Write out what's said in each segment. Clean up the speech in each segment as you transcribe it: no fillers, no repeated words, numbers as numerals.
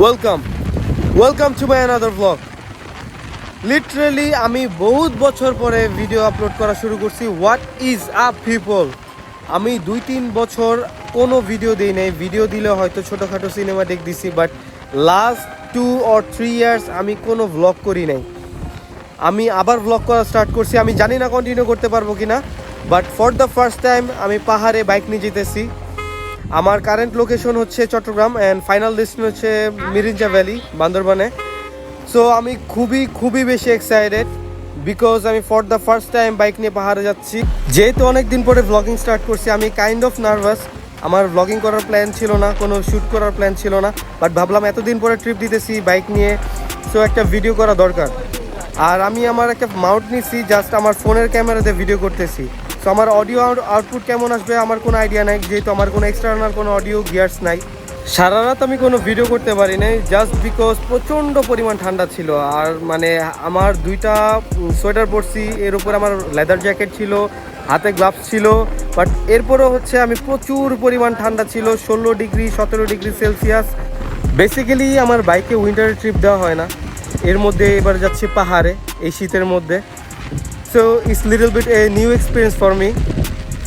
Welcome to my another blog. Literally আমি বহুত বছর পরে ভিডিও আপলোড করা শুরু করছি। হোয়াট ইজ আপ পিপল, আমি 2-3 বছর কোনো ভিডিও দিই নাই। ভিডিও দিলে হয়তো ছোটোখাটো সিনেমাটিক দিছি, বাট লাস্ট 2 or 3 ইয়ার্স আমি কোনো ভ্লগ করি নাই। আমি আবার ভ্লগ করা স্টার্ট করছি। আমি জানি না কন্টিনিউ করতে পারবো কি না, but for the first time আমি পাহাড়ে বাইক নিয়ে যেতেছি। আমার কারেন্ট লোকেশন হচ্ছে চট্টগ্রাম অ্যান্ড ফাইনাল ডেস্টিনেশন হচ্ছে মিরিঞ্জা ভ্যালি, বান্দরবানে। সো আমি খুবই বেশি এক্সাইটেড বিকজ আমি for the first time bike নিয়ে পাহাড়ে যাচ্ছি। যেহেতু অনেক দিন পরে ভ্লগিং স্টার্ট করছি, আমি কাইন্ড অফ নার্ভাস। আমার ভ্লগিং করার প্ল্যান ছিল না, কোনো শ্যুট করার প্ল্যান ছিল না, বাট ভাবলাম এতদিন পরে ট্রিপ দিতেছি বাইক নিয়ে, সো একটা ভিডিও করা দরকার। আর আমি আমার একটা মাউন্ট নিছি, জাস্ট আমার ফোনের ক্যামেরাতে ভিডিও করতেছি। সো আমার অডিও আউটপুট কেমন আসবে আমার কোনো আইডিয়া নাই, যেহেতু আমার কোনো এক্সটার্নাল কোনো অডিও গিয়ার্স নাই। সারা রাত আমি কোনো ভিডিও করতে পারি নাই জাস্ট বিকজ প্রচণ্ড পরিমাণ ঠান্ডা ছিল। আর মানে আমার 2টা সোয়েটার পরছি, এর উপর আমার লেদার জ্যাকেট ছিল, হাতে গ্লাভস ছিল, বাট এরপরও হচ্ছে আমি প্রচুর পরিমাণ ঠান্ডা ছিল, 16 ডিগ্রি 17 ডিগ্রি সেলসিয়াস। বেসিক্যালি আমার বাইকে উইন্টার ট্রিপ দেওয়া হয় না, এর মধ্যে এবার যাচ্ছি পাহাড়ে এই শীতের মধ্যে। So it's little bit a new experience for me.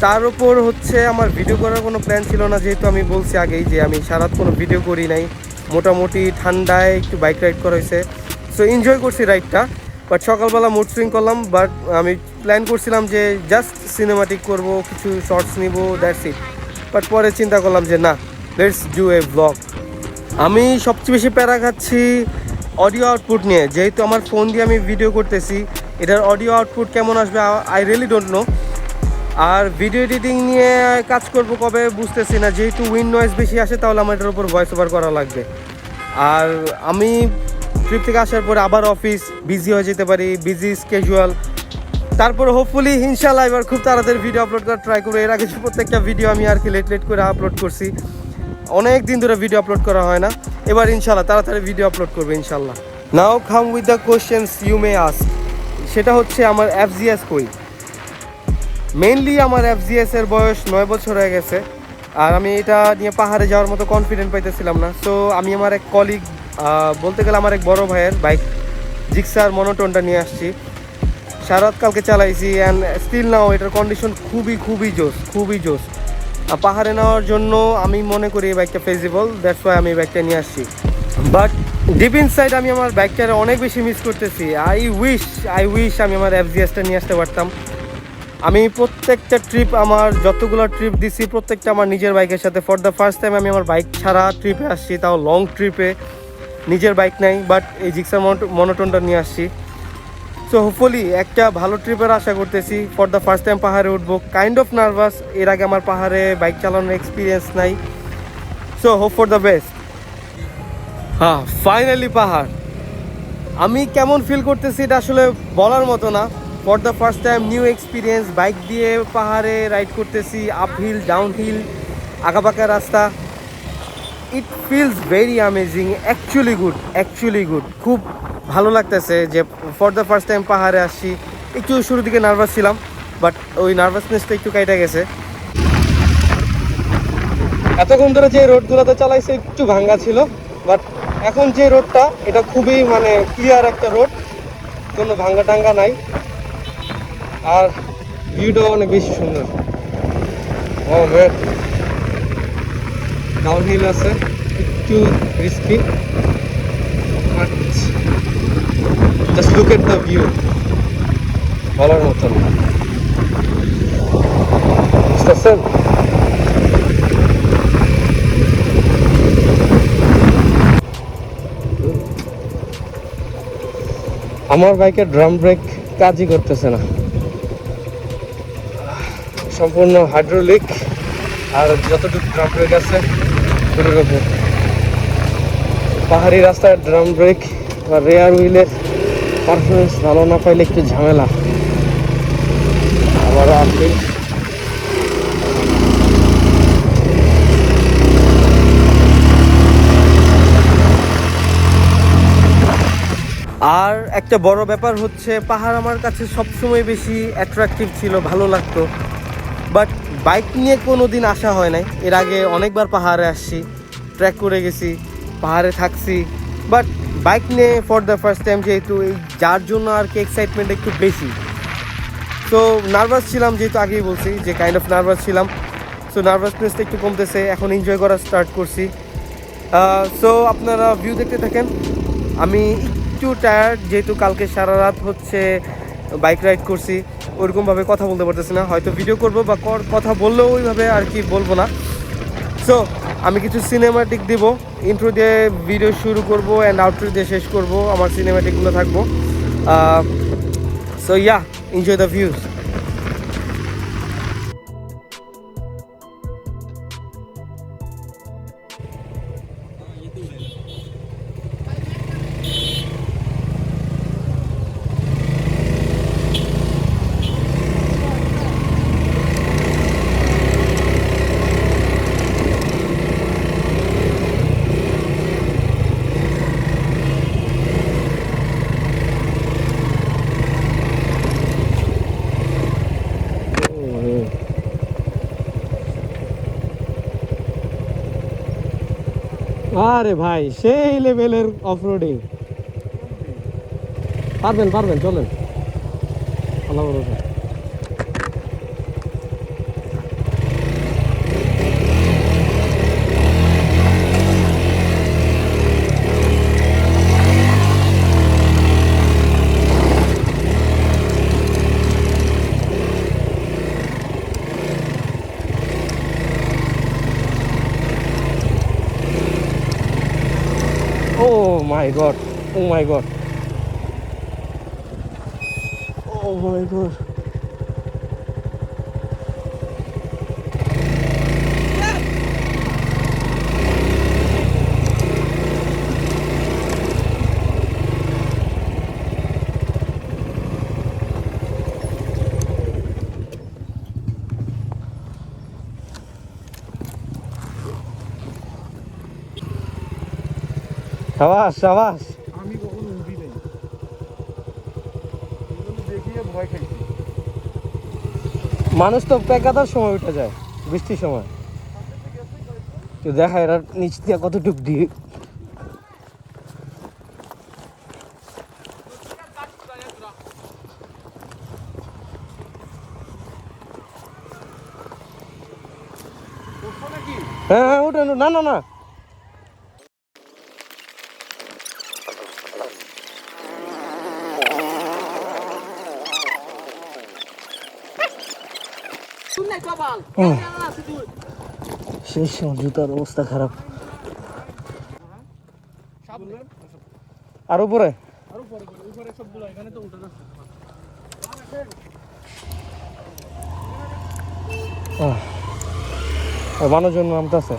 তার উপর হচ্ছে আমার ভিডিও করার কোনো প্ল্যান ছিল না, যেহেতু আমি বলছি আগেই যে আমি সারাত কোনো ভিডিও করি নাই। মোটামুটি ঠান্ডায় একটু বাইক রাইড করা হয়েছে, সো এনজয় করছি রাইডটা। বাট সকালবেলা মুড সুইং করলাম, বাট আমি প্ল্যান করছিলাম যে জাস্ট সিনেমাটিক করব, কিছু শর্টস নিব, দ্যাটস ইট। বাট পরে চিন্তা করলাম যে না, লেটস ডু এ ব্লগ। আমি সবচেয়ে বেশি প্যারা খাচ্ছি অডিও আউটপুট নিয়ে, যেহেতু আমার ফোন দিয়ে আমি ভিডিও করতেছি, এটার অডিও আউটপুট কেমন আসবে আই রিয়েলি ডোন্ট নো। আর ভিডিও এডিটিং নিয়ে কাজ করব কবে বুঝতেছি না, যেহেতু উইন্ড নয়েজ বেশি আসে, তাহলে আমার এটার উপর ভয়েস ওভার করা লাগবে। আর আমি ট্রিপ থেকে আসার পরে আবার অফিস বিজি হয়ে যেতে পারি, বিজি স্কেজুয়াল। তারপর হোপফুলি ইনশাল্লাহ এবার খুব তাড়াতাড়ি ভিডিও আপলোড করার ট্রাই করবো। এর আগে প্রত্যেকটা ভিডিও আমি আর কি লেট করে আপলোড করছি, অনেক দিন ধরে ভিডিও আপলোড করা হয় না। এবার ইনশাল্লাহ তাড়াতাড়ি ভিডিও আপলোড করবো ইনশাল্লাহ। Now come with the questions you may ask. সেটা হচ্ছে আমার এফজিএস কই। মেইনলি আমার এফজিএস এর বয়স 9 বছর হয়ে গেছে, আর আমি এটা নিয়ে পাহাড়ে যাওয়ার মতো কনফিডেন্ট পাইতেছিলাম না। সো আমি আমার এক কলিগ, বলতে গেলে আমার এক বড় ভাইয়ের বাইক জিক্সার মনোটনটা নিয়ে আসছি। সারাত কালকে চালাইছি অ্যান্ড স্টিল নাও এটার কন্ডিশন খুবই জোস। পাহাড়ে নেওয়ার জন্য আমি মনে করি এই বাইকটা ফেজিবল, দ্যাটস ওয়াই আমি এই বাইকটা নিয়ে আসছি। বাট ডিপ ইনসাইড আমি আমার বাইকটারে অনেক বেশি মিস করতেছি। আই উইশ আমি আমার এফজিএসটা নিয়ে আসতে পারতাম। আমি প্রত্যেকটা ট্রিপ, আমার যতগুলো ট্রিপ দিছি প্রত্যেকটা আমার নিজের বাইকের সাথে। ফর দ্য ফার্স্ট টাইম আমি আমার বাইক ছাড়া ট্রিপে আসছি, তাও লং ট্রিপে। নিজের বাইক নাই, বাট এই জিক্সার মনোটনটা নিয়ে আসছি। সো হোপফুলি একটা ভালো ট্রিপের আশা করতেছি। ফর দ্য ফার্স্ট টাইম পাহাড়ে উঠবো, কাইন্ড অফ নার্ভাস, এর আগে আমার পাহাড়ে বাইক চালানোর এক্সপিরিয়েন্স নাই। So hope for the best. হ্যাঁ, ফাইনালি পাহাড়। আমি কেমন ফিল করতেছি এটা আসলে বলার মতো না। For the first time new experience, bike দিয়ে পাহাড়ে রাইড করতেছি, আপহিল ডাউনহিল, আঁকাবাঁকা রাস্তা। It feels very amazing, actually good. খুব ভালো লাগতেছে যে ফর দ্য ফার্স্ট টাইম পাহাড়ে আসছি। একটু শুরুর দিকে নার্ভাস ছিলাম, বাট ওই নার্ভাসনেসটা একটু কেটে গেছে। এতক্ষণ ধরে যে রোডগুলোতে চালাইছে একটু ভাঙ্গা ছিল, বাট এখন যে রোডটা এটা খুবই মানে ক্লিয়ার একটা রোড, কোনো ভাঙ্গা টাঙ্গা নাই। আর ভিউটাও অনেক বেশি সুন্দর। ও ম্যান, ডাউনহিল আছে, একটু risky, but just look at the view, বলার মতন। বুঝতেছেন? আমার বাইকের ড্রাম ব্রেক কাজই করতেছে না, সম্পূর্ণ হাইড্রোলিক, আর যতটুকু ড্রাম ব্রেক আছে ওটার উপর। পাহাড়ি রাস্তায় ড্রাম ব্রেক বা রেয়ার হুইলের পারফরমেন্স ভালো না পাইলে একটু ঝামেলা। আবারও আসবে। আর একটা বড় ব্যাপার হচ্ছে পাহাড় আমার কাছে সবসময় বেশি অ্যাট্রাকটিভ ছিল, ভালো লাগতো, বাট বাইক নিয়ে কোনো দিন আসা হয় নাই। এর আগে অনেকবার পাহাড়ে আসছি, ট্রেক করে গেছি, পাহাড়ে থাকছি, বাট বাইক নিয়ে ফর দ্য ফার্স্ট টাইম, যেহেতু এই যার জন্য আর কি এক্সাইটমেন্ট একটু বেশি। সো নার্ভাস ছিলাম, যেহেতু আগেই বলছি যে কাইন্ড অফ নার্ভাস ছিলাম। সো নার্ভাসনেসটা একটু কমতেছে, এখন এনজয় করা স্টার্ট করছি। সো আপনারা ভিউ দেখতে থাকেন। আমি একটু টায়ার্ড, যেহেতু কালকে সারা রাত হচ্ছে বাইক রাইড করছি, ওইরকমভাবে কথা বলতে পারতেছি না। হয়তো ভিডিও করব বা কথা বললেও ওইভাবে আর কি বলবো না। সো আমি কিছু সিনেমাটিক দিব, ইন্ট্রো দিয়ে ভিডিও শুরু করব অ্যান্ড আউটরো দিয়ে শেষ করব, আমার সিনেমাটিকগুলো থাকবো। So yeah, enjoy the views. আরে ভাই, সেই লেভেলের অফরোডিং। পারবেন পারবেন, চলেন। আল্লাহ ভরসা। Oh my god. Oh my god. Oh my god. সাবাস সাবাস। আমি কখনো উঠি নাই, দেখিয়ে ভয় খাইছি। মানুষ তো পেকাদার সময় উঠে যায়, বৃষ্টির সময়। তো দেখা এরা নিচ দিয়ে কতটুক দিয়ে। হ্যাঁ হ্যাঁ, উঠেন। না না না, শেষ, জুতার অবস্থা খারাপ। আর উপরে মানুষজন নামতেছে,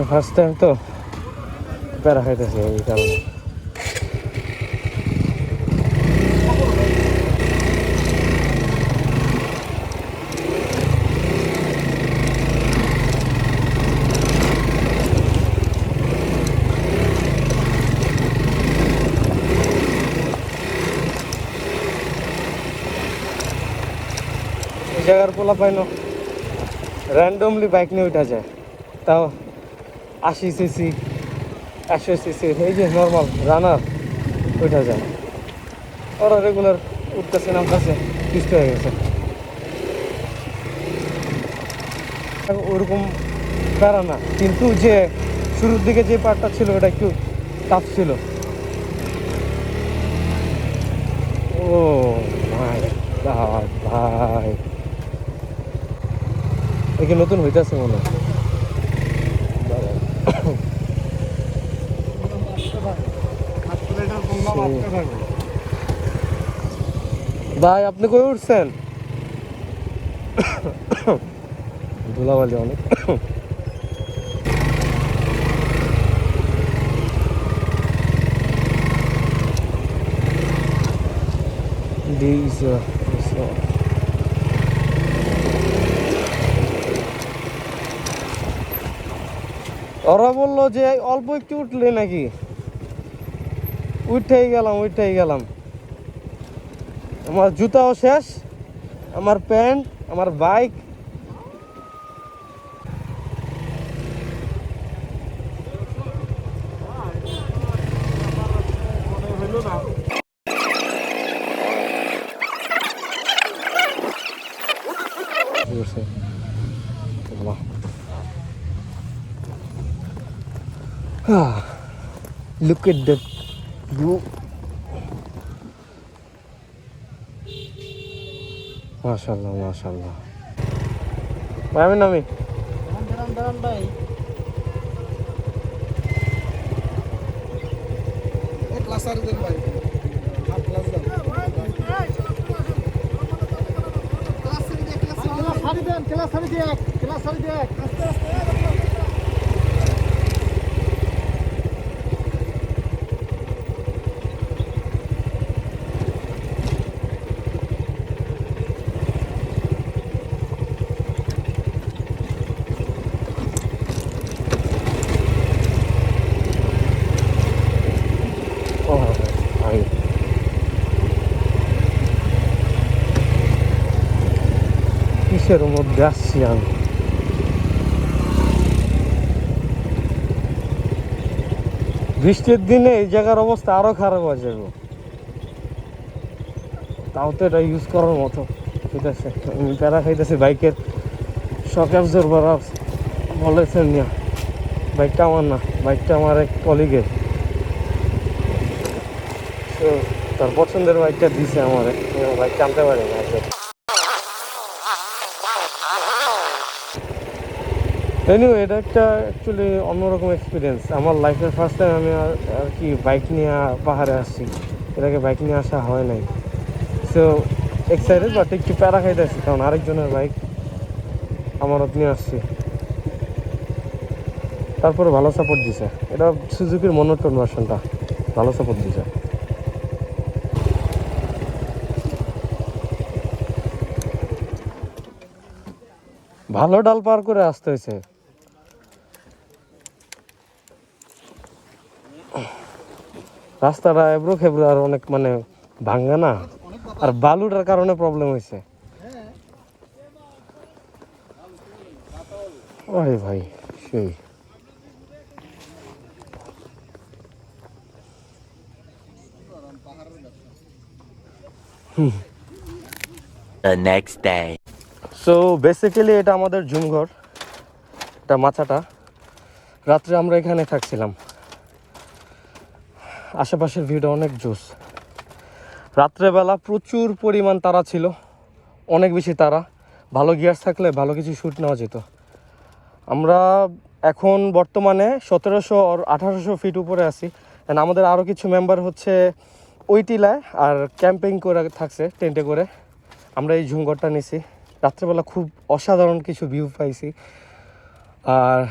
ফার্স্ট টাইম তো প্যারা খাইতেছে, এই কারণে। এই জায়গার পোলা পাইনো র্যান্ডমলি বাইক নিয়ে উঠা যায়, তাও 80 সিসি 100 সিসি, এই যে নর্মাল রানার উঠা যায়। ওরা রেগুলার উঠতেছে নামতেছে, পিষ্ট হয়ে গেছে। ওরকম প্যারা না, কিন্তু যে শুরুর দিকে যে পার্টটা ছিল ওটা একটু টাফ ছিল। ও মাই গড ভাই, একে নতুন হইতেছে মনে হয়। ভাই আপনি কই উঠছেন? ধুলাবালি অনেক। ওরা বললো যে অল্প একটু উঠলে নাকি, উঠেই গেলাম। আমার জুতাও শেষ, আমার প্যান্ট, আমার বাইক। করছে। লুক এট দ্যাট ভিউ, মাশাআল্লাহ মাশাআল্লাহ। ভাই আমি নামি দাঁড়ান ভাই, ক্লাস আর দেন ভাই, আপ ক্লাস দাও, ক্লাস সারি দেন, ক্লাস সারি দেন, ক্লাস সারি দেন, আস্তে আস্তে। কিসের মধ্যে আসছি আমি? বৃষ্টির দিনে এই জায়গার অবস্থা আরো খারাপ হয়ে যাবে, তাও তো এটা ইউজ করার মতো। ঠিক আছে, আমি প্যারা খাইতেছি বাইকের শক অ্যাবজর্ভার বলেছেন না, বাইকটা আমার না, বাইকটা আমার এক কলিগের। তো তার পছন্দের বাইকটা দিছে আমার, বাইকটা আনতে পারি না। এনিওয়ে, এটা একটা অ্যাকচুয়ালি অন্যরকম এক্সপিরিয়েন্স। আমার লাইফের ফার্স্ট টাইম আমি আর কি বাইক নিয়ে পাহাড়ে আসছি, এর আগে বাইক নিয়ে আসা হয় নাই। সো এক্সাইটেড, বাট একটু প্যারা খাইতেছি, কারণ আরেকজনের বাইক আমার নিয়ে আসছি। তারপরে ভালো সাপোর্ট দিছে, এটা সুজুকির মনোটন ভার্সনটা ভালো সাপোর্ট দিছে। ভালো ডাল পার করে আসতে হয়েছে। রাস্তাটা এবড়ো খেবড়ো আর অনেক মানে ভাঙ্গা না, আর বালুটার কারণে প্রবলেম হয়েছে। ওরে ভাই সেই The next day. So basically এটা আমাদের ঝুমঘর, এটা মাচাটা। রাত্রে আমরা এখানে থাকছিলাম, আশেপাশের ভিউটা অনেক জোস। রাত্রেবেলা প্রচুর পরিমাণ তারা ছিল, অনেক বেশি তারা। ভালো গিয়ার্স থাকলে ভালো কিছু শ্যুট নেওয়া যেত। আমরা এখন বর্তমানে 1700 আর 1800 ফিট উপরে আছি। অ্যান্ড আমাদের আরও কিছু মেম্বার হচ্ছে ওই টিলায় আর ক্যাম্পিং করে থাকছে টেন্টে করে। আমরা এই ঝুমঘরটা নিছি। রাত্রেবেলা খুব অসাধারণ কিছু ভিউ পাইছি, আর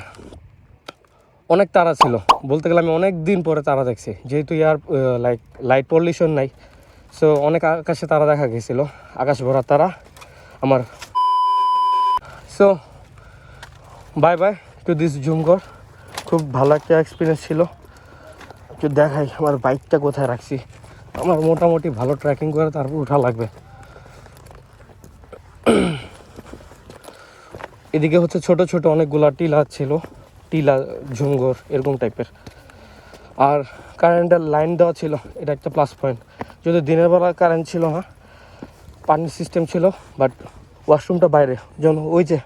অনেক তারা ছিল। বলতে গেলে আমি অনেক দিন পরে তারা দেখছি, যেহেতু লাইট পলিউশন নাই। সো অনেক আকাশে তারা দেখা গেছিলো, আকাশ ভরা তারা আমার। So bye bye to this Jhumghar. খুব ভালো একটা এক্সপিরিয়েন্স ছিল। একটু দেখাই আমার বাইকটা কোথায় রাখছি। আমার মোটামুটি ভালো ট্রেকিং করে তারপর উঠা লাগবে। এদিকে হচ্ছে ছোট ছোট অনেকগুলা টিলা ছিল, টিলা ঝুমঘর এরকম টাইপের। আর কারেন্টের লাইন দেওয়া ছিল, এটা একটা প্লাস পয়েন্ট। যদি দিনের বেলা কারেন্ট ছিল না, পানির সিস্টেম ছিল, বাট ওয়াশরুমটা বাইরে, যেন ওই যে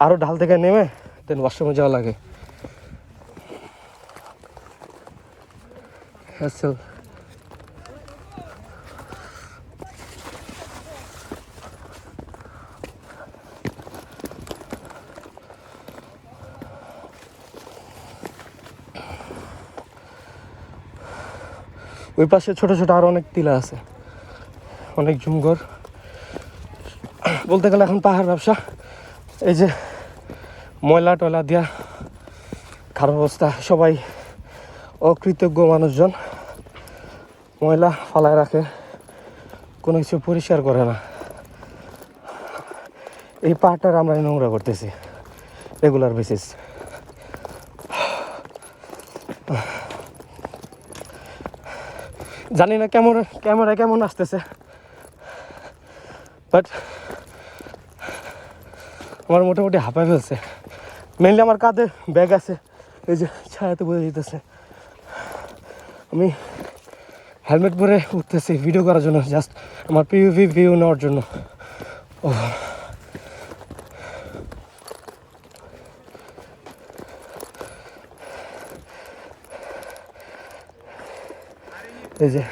আরও ঢাল থেকে নেমে দেন ওয়াশরুমে যাওয়া লাগে। ওই পাশে ছোট ছোট আরও অনেক টিলা আছে, অনেক ঝুমঘর। বলতে গেলে এখন পাহাড় ব্যবসা। এই যে ময়লা টয়লা দিয়া খারাপ অবস্থা, সবাই অকৃতজ্ঞ মানুষজন, ময়লা ফালায় রাখে, কোনো কিছু পরিষ্কার করে না। এই পাহাড়টার আমরা নোংরা করতেছি রেগুলার বেসিস। জানি না ক্যামেরা কেমন আসতেছে, বাট আমার মোটামুটি হাঁপায় ফেলছে। মেনলি আমার কাঁধে ব্যাগ আছে, এই যে ছায়াতে বোঝা যেতেছে। আমি হেলমেট পরে উঠতেছি ভিডিও করার জন্য, জাস্ট আমার পিউভি ভিউ নেওয়ার জন্য। ও এই যে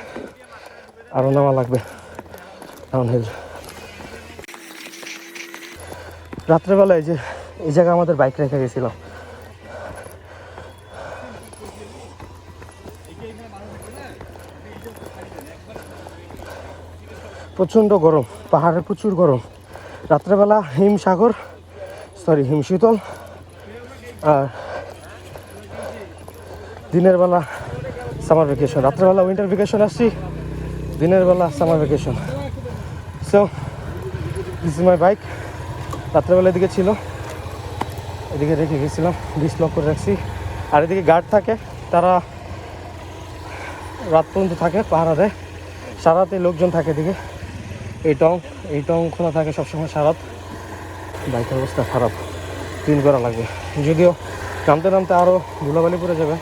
আরও নামা লাগবে ডাউনহিল। রাত্রেবেলায় যে এই জায়গায় আমাদের বাইক রেখে গেছিলাম। প্রচণ্ড গরম, পাহাড়ে প্রচুর গরম। রাত্রেবেলা হিমশীতল, আর দিনের বেলা সামার ভ্যাকেশন। রাত্রেবেলা উইন্টার ভ্যাকেশন আসছি, দিনের বেলা summer vacation. So this is my bike. রাত্রেবেলা এদিকে ছিল, এদিকে রেখে গেছিলাম, ডিসলক করে রাখছি। আর এদিকে গার্ড থাকে, তারা রাত পর্যন্ত থাকে, পাহারা দেয়। সারাতে লোকজন থাকে এদিকে। এই টং খোলা থাকে সবসময় সারাত। বাইকের অবস্থা খারাপ, ক্লিন করা লাগবে। যদিও নামতে নামতে আরও ধুলাবালি পড়ে যাবে।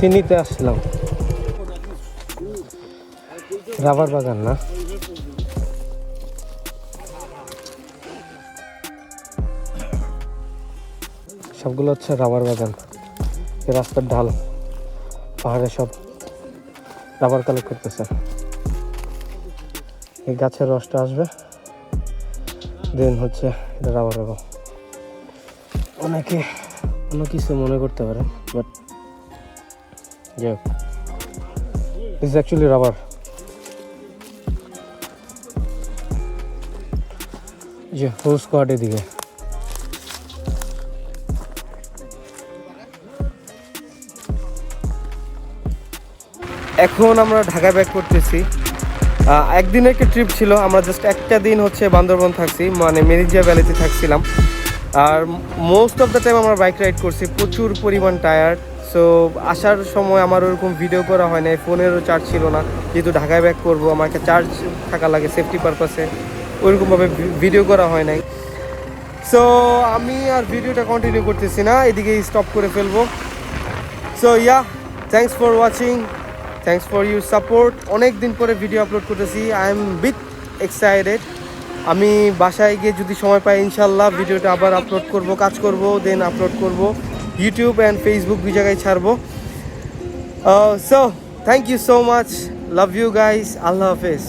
সিনিতে আসলাম, রাবার বাগান না, সবগুলো হচ্ছে রাবার বাগান। এই রাস্তার ঢাল, পাহাড়ে সব রাবার কালেক্ট করতেছে। এই গাছের রসটা আসবে, দেন হচ্ছে এটা রাবার হবে। অনেকে অন্য কিছু মনে করতে পারে, but yeah, this is actually rubber. যে হোল স্কোয়াড এদিকে। এখন আমরা ঢাকা ব্যাক করতেছি। একদিনের একটা ট্রিপ ছিল, আমরা জাস্ট একটা দিন হচ্ছে বান্দরবন থাকছি, মানে মেরিজিয়া ভ্যালিতে থাকছিলাম। আর মোস্ট অফ দ্য টাইম আমরা বাইক রাইড করছি, প্রচুর পরিমাণ টায়ার্ড। সো আসার সময় আমার ওরকম ভিডিও করা হয় না, ফোনেরও চার্জ ছিল না, যেহেতু ঢাকায় ব্যাক করবো আমাকে চার্জ থাকা লাগে সেফটি পারপাসে, ওইরকমভাবে ভিডিও করা হয় নাই। সো আমি আর ভিডিওটা কন্টিনিউ করতেছি না, এদিকে স্টপ করে ফেলবো। So yeah, thanks for watching, thanks for your support. অনেক দিন পরে ভিডিও আপলোড করতেছি, আই এম বিট এক্সাইটেড। আমি বাসায় গিয়ে যদি সময় পাই ইনশাল্লাহ ভিডিওটা আবার আপলোড করব, কাজ করব, দেন আপলোড করব ইউটিউব অ্যান্ড ফেসবুক, দুই জায়গায় ছাড়বো। So thank you so much, love you guys, আল্লাহ হাফেজ।